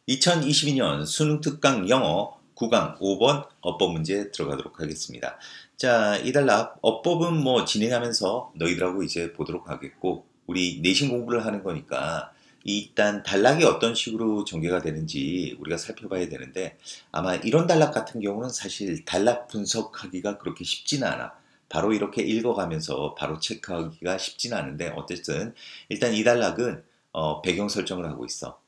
2022년 수능 특강 영어 9강 5번 어법 문제 들어가도록 하겠습니다. 자, 이 단락 어법은 뭐 진행하면서 너희들하고 이제 보도록 하겠고, 우리 내신 공부를 하는 거니까 일단 단락이 어떤 식으로 전개가 되는지 우리가 살펴봐야 되는데, 아마 이런 단락 같은 경우는 사실 단락 분석하기가 그렇게 쉽지는 않아. 바로 이렇게 읽어가면서 바로 체크하기가 쉽지는 않은데, 어쨌든 일단 이 단락은 배경 설정을 하고 있어.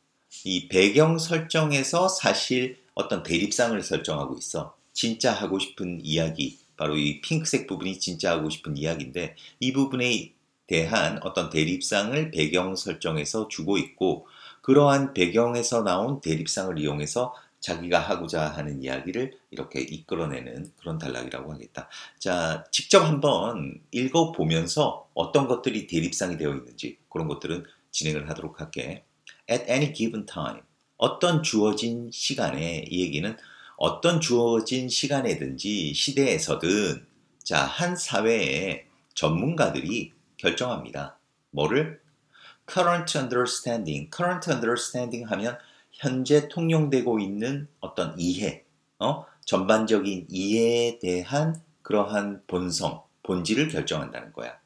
이 배경 설정에서 사실 어떤 대립상을 설정하고 있어. 진짜 하고 싶은 이야기, 바로 이 핑크색 부분이 진짜 하고 싶은 이야기인데, 이 부분에 대한 어떤 대립상을 배경 설정에서 주고 있고, 그러한 배경에서 나온 대립상을 이용해서 자기가 하고자 하는 이야기를 이렇게 이끌어내는 그런 단락이라고 하겠다. 자, 직접 한번 읽어보면서 어떤 것들이 대립상이 되어 있는지 그런 것들은 진행을 하도록 할게. At any given time. 어떤 주어진 시간에, 이 얘기는 어떤 주어진 시간에든지 시대에서든 자, 한 사회의 전문가들이 결정합니다. 뭐를? Current understanding. Current understanding 하면 현재 통용되고 있는 어떤 이해, 전반적인 이해에 대한 그러한 본성, 본질을 결정한다는 거야.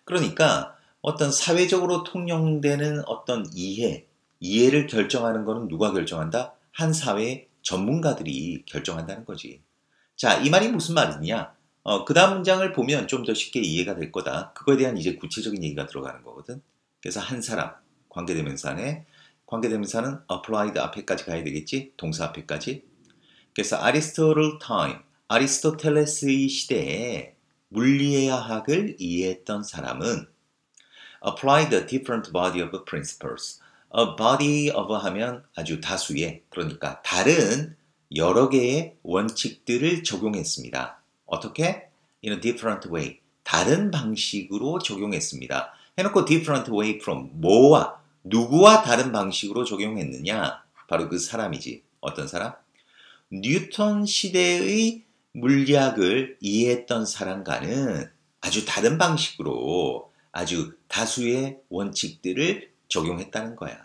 그러니까 어떤 사회적으로 통용되는 어떤 이해를 결정하는 것은 누가 결정한다? 한 사회의 전문가들이 결정한다는 거지. 자, 이 말이 무슨 말이냐? 그 다음 문장을 보면 좀 더 쉽게 이해가 될 거다. 그거에 대한 이제 구체적인 얘기가 들어가는 거거든. 그래서 한 사람, 관계대명사네. 관계대명사는 applied 앞에까지 가야 되겠지? 동사 앞에까지. 그래서 아리스토틀 타임, 아리스토텔레스의 시대에 물리학을 이해했던 사람은 applied a different body of principles. A body of 하면 아주 다수의, 그러니까 다른 여러 개의 원칙들을 적용했습니다. 어떻게? In a different way. 다른 방식으로 적용했습니다. 해놓고 different way from 뭐와 누구와 다른 방식으로 적용했느냐? 바로 그 사람이지. 어떤 사람? 뉴턴 시대의 물리학을 이해했던 사람과는 아주 다른 방식으로 아주 다수의 원칙들을 적용했다는 거야.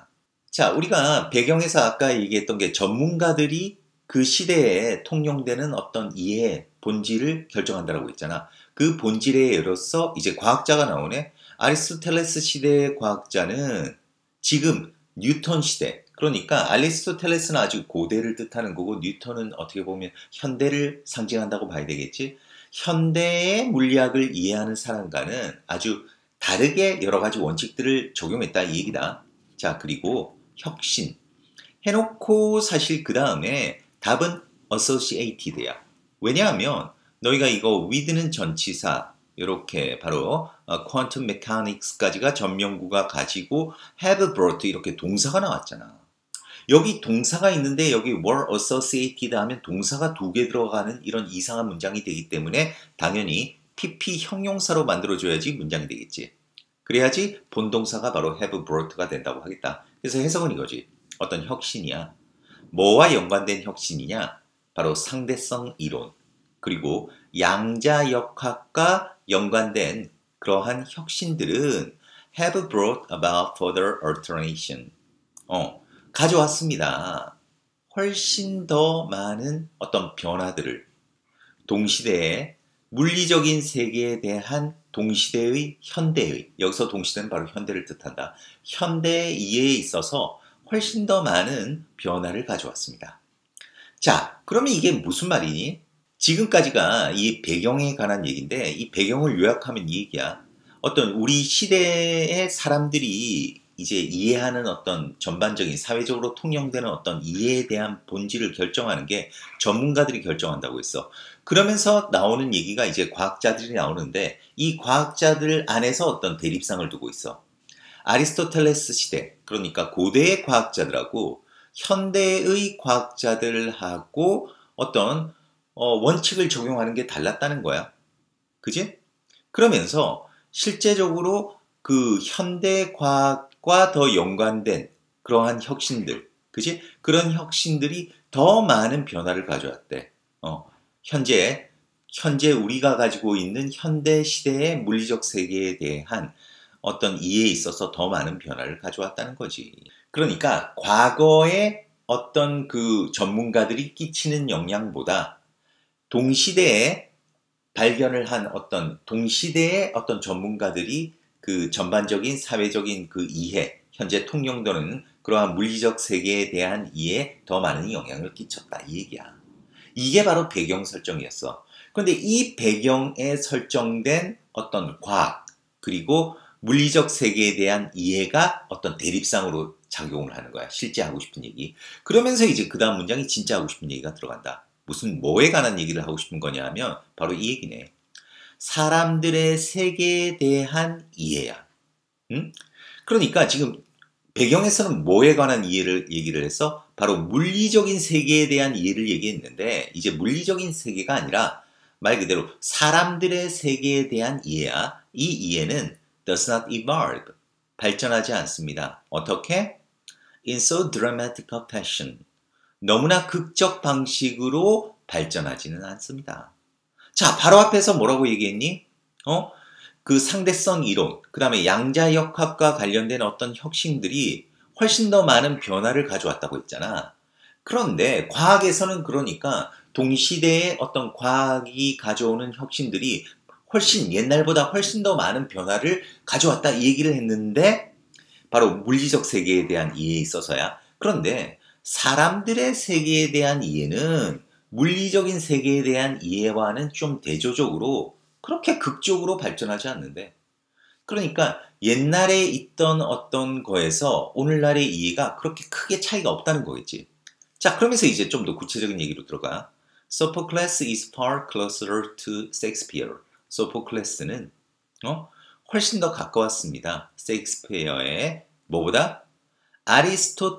자, 우리가 배경에서 아까 얘기했던 게 전문가들이 그 시대에 통용되는 어떤 이해, 본질을 결정한다고 했잖아. 그 본질의 예로서 이제 과학자가 나오네. 아리스토텔레스 시대의 과학자는 지금 뉴턴 시대, 그러니까 아리스토텔레스는 아주 고대를 뜻하는 거고, 뉴턴은 어떻게 보면 현대를 상징한다고 봐야 되겠지. 현대의 물리학을 이해하는 사람과는 아주 다르게 여러 가지 원칙들을 적용했다 이 얘기다. 자, 그리고 혁신 해놓고 사실 그 다음에 답은 associated야. 왜냐하면 너희가 이거 with는 전치사, 이렇게 바로 quantum mechanics까지가 전명구가 가지고 have brought 이렇게 동사가 나왔잖아. 여기 동사가 있는데 여기 were associated 하면 동사가 두 개 들어가는 이런 이상한 문장이 되기 때문에 당연히 PP 형용사로 만들어줘야지 문장이 되겠지. 그래야지 본동사가 바로 have brought가 된다고 하겠다. 그래서 해석은 이거지. 어떤 혁신이야. 뭐와 연관된 혁신이냐? 바로 상대성 이론. 그리고 양자역학과 연관된 그러한 혁신들은 have brought about further alteration. 가져왔습니다. 훨씬 더 많은 어떤 변화들을 동시대에 물리적인 세계에 대한 동시대의 현대의, 여기서 동시대는 바로 현대를 뜻한다. 현대의 이해에 있어서 훨씬 더 많은 변화를 가져왔습니다. 자, 그러면 이게 무슨 말이니? 지금까지가 이 배경에 관한 얘기인데, 이 배경을 요약하면 이 얘기야. 어떤 우리 시대의 사람들이 이제 이해하는 어떤 전반적인 사회적으로 통용되는 어떤 이해에 대한 본질을 결정하는 게 전문가들이 결정한다고 했어. 그러면서 나오는 얘기가 이제 과학자들이 나오는데, 이 과학자들 안에서 어떤 대립상을 두고 있어. 아리스토텔레스 시대, 그러니까 고대의 과학자들하고 현대의 과학자들하고 어떤 원칙을 적용하는 게 달랐다는 거야. 그지? 그러면서 실제적으로 그 현대 과학과 더 연관된 그러한 혁신들, 그지? 그런 혁신들이 더 많은 변화를 가져왔대. 현재 우리가 가지고 있는 현대 시대의 물리적 세계에 대한 어떤 이해에 있어서 더 많은 변화를 가져왔다는 거지. 그러니까 과거의 어떤 그 전문가들이 끼치는 영향보다 동시대에 발견을 한 어떤 동시대의 어떤 전문가들이 그 전반적인 사회적인 그 이해, 현재 통용되는 그러한 물리적 세계에 대한 이해에 더 많은 영향을 끼쳤다 이 얘기야. 이게 바로 배경 설정이었어. 그런데 이 배경에 설정된 어떤 과학 그리고 물리적 세계에 대한 이해가 어떤 대립상으로 작용을 하는 거야. 실제 하고 싶은 얘기. 그러면서 이제 그 다음 문장이 진짜 하고 싶은 얘기가 들어간다. 무슨 뭐에 관한 얘기를 하고 싶은 거냐 하면 바로 이 얘기네. 사람들의 세계에 대한 이해야. 응? 그러니까 지금 배경에서는 뭐에 관한 이해를 얘기를 했어? 바로 물리적인 세계에 대한 이해를 얘기했는데 이제 물리적인 세계가 아니라 말 그대로 사람들의 세계에 대한 이해야. 이 이해는 does not evolve. 발전하지 않습니다. 어떻게? In so dramatic a fashion. 너무나 극적 방식으로 발전하지는 않습니다. 자, 바로 앞에서 뭐라고 얘기했니? 그 상대성 이론, 그 다음에 양자역학과 관련된 어떤 혁신들이 훨씬 더 많은 변화를 가져왔다고 했잖아. 그런데 과학에서는 그러니까 동시대의 어떤 과학이 가져오는 혁신들이 훨씬 옛날보다 훨씬 더 많은 변화를 가져왔다 이 얘기를 했는데 바로 물리적 세계에 대한 이해에 있어서야. 그런데 사람들의 세계에 대한 이해는 물리적인 세계에 대한 이해와는 좀 대조적으로 그렇게 극적으로 발전하지 않는데 그러니까 옛날에 있던 어떤 거에서 오늘날의 이해가 그렇게 크게 차이가 없다는 거겠지. 자, 그러면서 이제 좀 더 구체적인 얘기로 들어가. Sophocles is far closer to Shakespeare. 소포클레스는 훨씬 더 가까웠습니다. 셰익스피어의 뭐보다?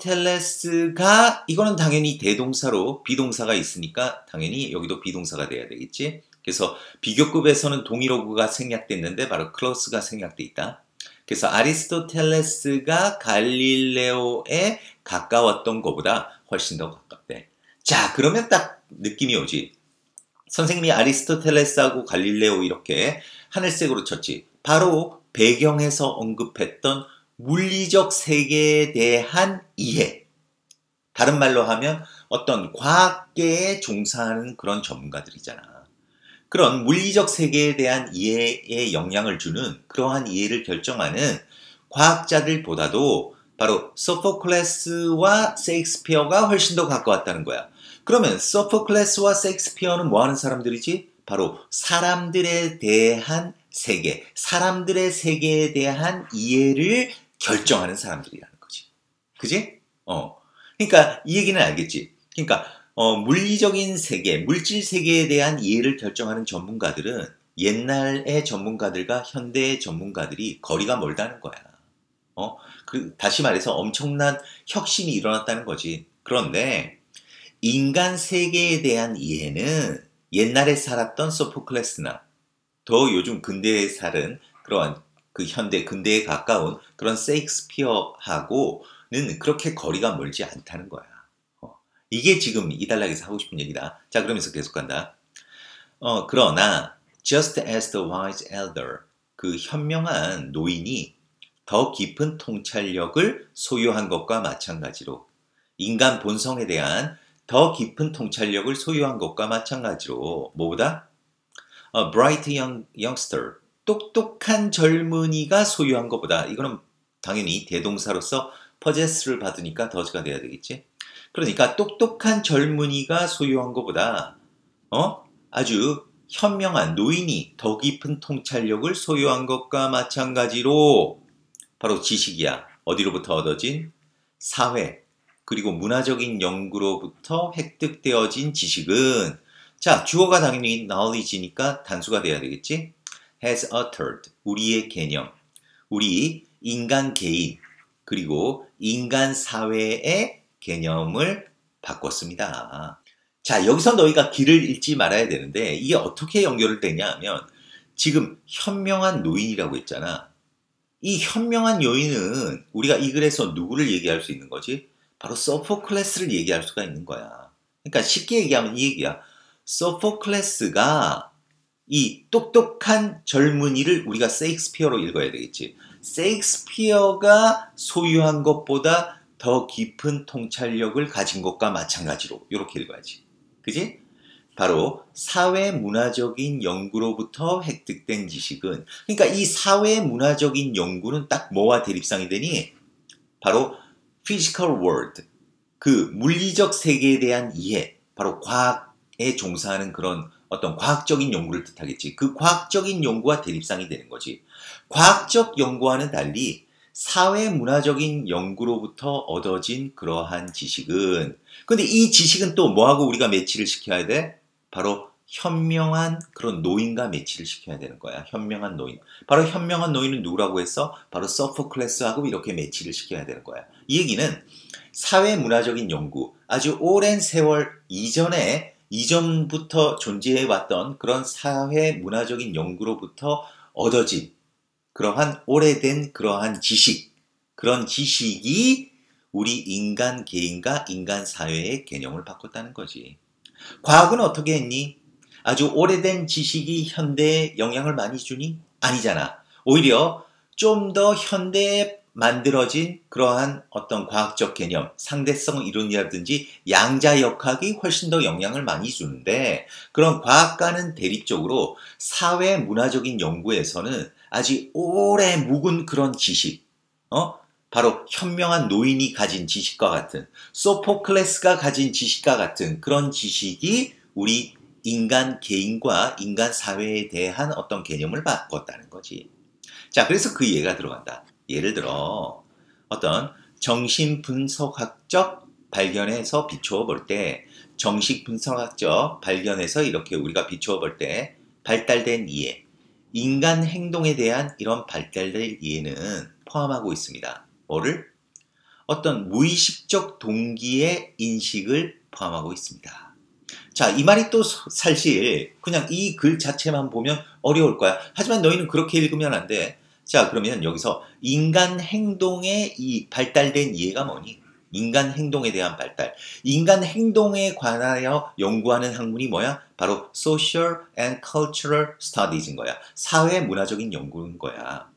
아리스토텔레스가 이거는 당연히 대동사로 비동사가 있으니까 당연히 여기도 비동사가 돼야 되겠지. 그래서 비교급에서는 동일어구가 생략됐는데 바로 클로스가 생략돼 있다. 그래서 아리스토텔레스가 갈릴레오에 가까웠던 것보다 훨씬 더 가깝대. 자, 그러면 딱 느낌이 오지. 선생님이 아리스토텔레스하고 갈릴레오 이렇게 하늘색으로 쳤지. 바로 배경에서 언급했던 물리적 세계에 대한 이해. 다른 말로 하면 어떤 과학계에 종사하는 그런 전문가들이잖아. 그런 물리적 세계에 대한 이해에 영향을 주는 그러한 이해를 결정하는 과학자들보다도 바로 소포클레스와 셰익스피어가 훨씬 더 가까웠다는 거야. 그러면 소포클레스와 셰익스피어는 뭐 하는 사람들이지? 바로 사람들에 대한 세계, 사람들의 세계에 대한 이해를 결정하는 사람들이라는 거지. 그지? 그러니까 이 얘기는 알겠지. 그러니까 물리적인 세계, 물질 세계에 대한 이해를 결정하는 전문가들은 옛날의 전문가들과 현대의 전문가들이 거리가 멀다는 거야. 다시 말해서 엄청난 혁신이 일어났다는 거지. 그런데 인간 세계에 대한 이해는 옛날에 살았던 소포클레스나 더 요즘 근대에 살은 그러한 그 현대 근대에 가까운 그런 셰익스피어하고는 그렇게 거리가 멀지 않다는 거야. 이게 지금 이 단락에서 하고 싶은 얘기다. 자, 그러면서 계속 간다. 그러나 just as the wise elder, 그 현명한 노인이 더 깊은 통찰력을 소유한 것과 마찬가지로 인간 본성에 대한 더 깊은 통찰력을 소유한 것과 마찬가지로 뭐보다? A bright youngster, 똑똑한 젊은이가 소유한 것보다 이거는 당연히 대동사로서 possess를 받으니까 더즈가 돼야 되겠지. 그러니까 똑똑한 젊은이가 소유한 것보다 아주 현명한 노인이 더 깊은 통찰력을 소유한 것과 마찬가지로 바로 지식이야. 어디로부터 얻어진? 사회 그리고 문화적인 연구로부터 획득되어진 지식은 자, 주어가 당연히 knowledge니까 단수가 돼야 되겠지? has uttered, 우리의 개념, 우리 인간 개인, 그리고 인간 사회의 개념을 바꿨습니다. 자, 여기서 너희가 길을 잃지 말아야 되는데 이게 어떻게 연결되냐 하면 지금 현명한 노인이라고 했잖아. 이 현명한 요인은 우리가 이 글에서 누구를 얘기할 수 있는 거지? 바로 소포클레스를 얘기할 수가 있는 거야. 그러니까 쉽게 얘기하면 이 얘기야. 소포클레스가 이 똑똑한 젊은이를 우리가 셰익스피어로 읽어야 되겠지. 셰익스피어가 소유한 것보다 더 깊은 통찰력을 가진 것과 마찬가지로 이렇게 읽어야지. 그지? 바로 사회문화적인 연구로부터 획득된 지식은, 그러니까 이 사회문화적인 연구는 딱 뭐와 대립상이 되니? 바로 physical world, 그 물리적 세계에 대한 이해, 바로 과학에 종사하는 그런 어떤 과학적인 연구를 뜻하겠지. 그 과학적인 연구와 대립상이 되는 거지. 과학적 연구와는 달리 사회문화적인 연구로부터 얻어진 그러한 지식은, 근데 이 지식은 또 뭐하고 우리가 매치를 시켜야 돼? 바로 현명한 그런 노인과 매치를 시켜야 되는 거야. 현명한 노인. 바로 현명한 노인은 누구라고 했어? 바로 소포클레스하고 이렇게 매치를 시켜야 되는 거야. 이 얘기는 사회문화적인 연구, 아주 오랜 세월 이전부터 존재해왔던 그런 사회문화적인 연구로부터 얻어진 그러한 오래된 그러한 지식, 그런 지식이 우리 인간 개인과 인간 사회의 개념을 바꿨다는 거지. 과학은 어떻게 했니? 아주 오래된 지식이 현대에 영향을 많이 주니? 아니잖아. 오히려 좀 더 현대에 만들어진 그러한 어떤 과학적 개념, 상대성 이론이라든지 양자역학이 훨씬 더 영향을 많이 주는데, 그런 과학과는 대립적으로 사회문화적인 연구에서는 아주 오래 묵은 그런 지식, 바로 현명한 노인이 가진 지식과 같은, 소포클레스가 가진 지식과 같은 그런 지식이 우리 인간 개인과 인간 사회에 대한 어떤 개념을 바꿨다는 거지. 자, 그래서 그 예가 들어간다. 예를 들어 어떤 정신분석학적 발견에서 비추어 볼 때, 정신분석학적 발견에서 이렇게 우리가 비추어 볼 때 발달된 이해, 인간 행동에 대한 이런 발달된 이해는 포함하고 있습니다. 뭐를? 어떤 무의식적 동기의 인식을 포함하고 있습니다. 자, 이 말이 또 사실 그냥 이 글 자체만 보면 어려울 거야. 하지만 너희는 그렇게 읽으면 안 돼. 자, 그러면 여기서 인간 행동의 이 발달된 이해가 뭐니? 인간 행동에 대한 발달. 인간 행동에 관하여 연구하는 학문이 뭐야? 바로 Social and Cultural Studies인 거야. 사회문화적인 연구인 거야.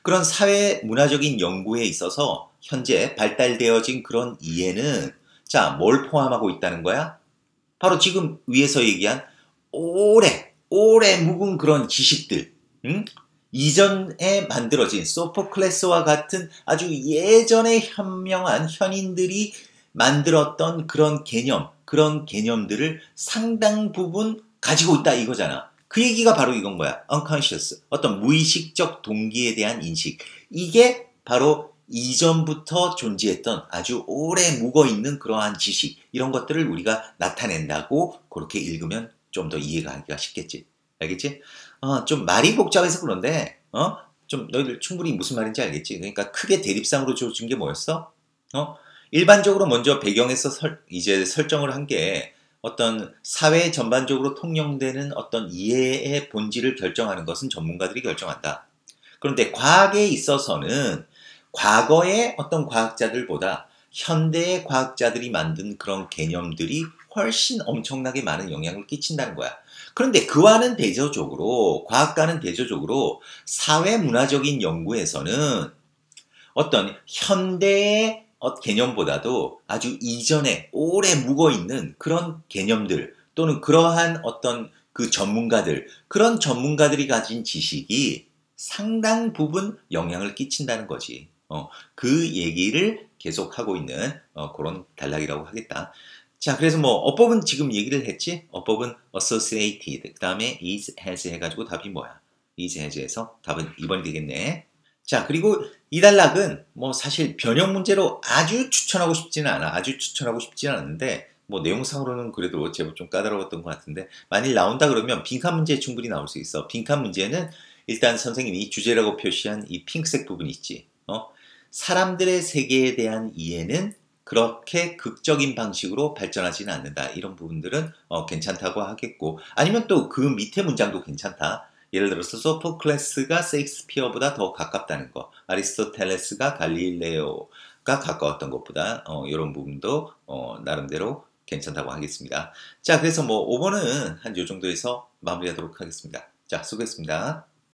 그런 사회문화적인 연구에 있어서 현재 발달되어진 그런 이해는, 자, 뭘 포함하고 있다는 거야? 바로 지금 위에서 얘기한 오래 묵은 그런 지식들, 이전에 만들어진 소포클레스와 같은 아주 예전에 현명한 현인들이 만들었던 그런 개념, 그런 개념들을 상당 부분 가지고 있다 이거잖아. 그 얘기가 바로 이건 거야. unconscious, 어떤 무의식적 동기에 대한 인식. 이게 바로 이전부터 존재했던 아주 오래 묵어있는 그러한 지식, 이런 것들을 우리가 나타낸다고 그렇게 읽으면 좀 더 이해가 하기가 쉽겠지. 알겠지? 좀 말이 복잡해서 그런데, 좀 너희들 충분히 무슨 말인지 알겠지? 그러니까 크게 대립상으로 줘준 게 뭐였어? 일반적으로 먼저 배경에서 이제 설정을 한 게, 어떤 사회 전반적으로 통용되는 어떤 이해의 본질을 결정하는 것은 전문가들이 결정한다. 그런데 과학에 있어서는 과거의 어떤 과학자들보다 현대의 과학자들이 만든 그런 개념들이 훨씬 엄청나게 많은 영향을 끼친다는 거야. 그런데 그와는 대조적으로, 과학과는 대조적으로 사회문화적인 연구에서는 어떤 현대의 개념보다도 아주 이전에 오래 묵어있는 그런 개념들, 또는 그러한 어떤 그 전문가들, 그런 전문가들이 가진 지식이 상당 부분 영향을 끼친다는 거지. 그 얘기를 계속하고 있는 그런 단락이라고 하겠다. 자, 그래서 뭐 어법은 지금 얘기를 했지? 어법은 associated, 그 다음에 is, has 해가지고 답이 뭐야? is, has에서 답은 2번이 되겠네. 자, 그리고 이 단락은 뭐 사실 변형 문제로 아주 추천하고 싶지는 않아. 아주 추천하고 싶지는 않은데, 뭐 내용상으로는 그래도 제법 좀 까다로웠던 것 같은데, 만일 나온다 그러면 빈칸 문제 충분히 나올 수 있어. 빈칸 문제는 일단 선생님이 주제라고 표시한 이 핑크색 부분 있지. 사람들의 세계에 대한 이해는 그렇게 극적인 방식으로 발전하지는 않는다. 이런 부분들은 괜찮다고 하겠고, 아니면 또 그 밑에 문장도 괜찮다. 예를 들어서 소포클레스가 셰익스피어보다 더 가깝다는 거, 아리스토텔레스가 갈릴레오가 가까웠던 것보다 이런 부분도 나름대로 괜찮다고 하겠습니다. 자, 그래서 뭐 5번은 한 요 정도에서 마무리하도록 하겠습니다. 자, 수고했습니다.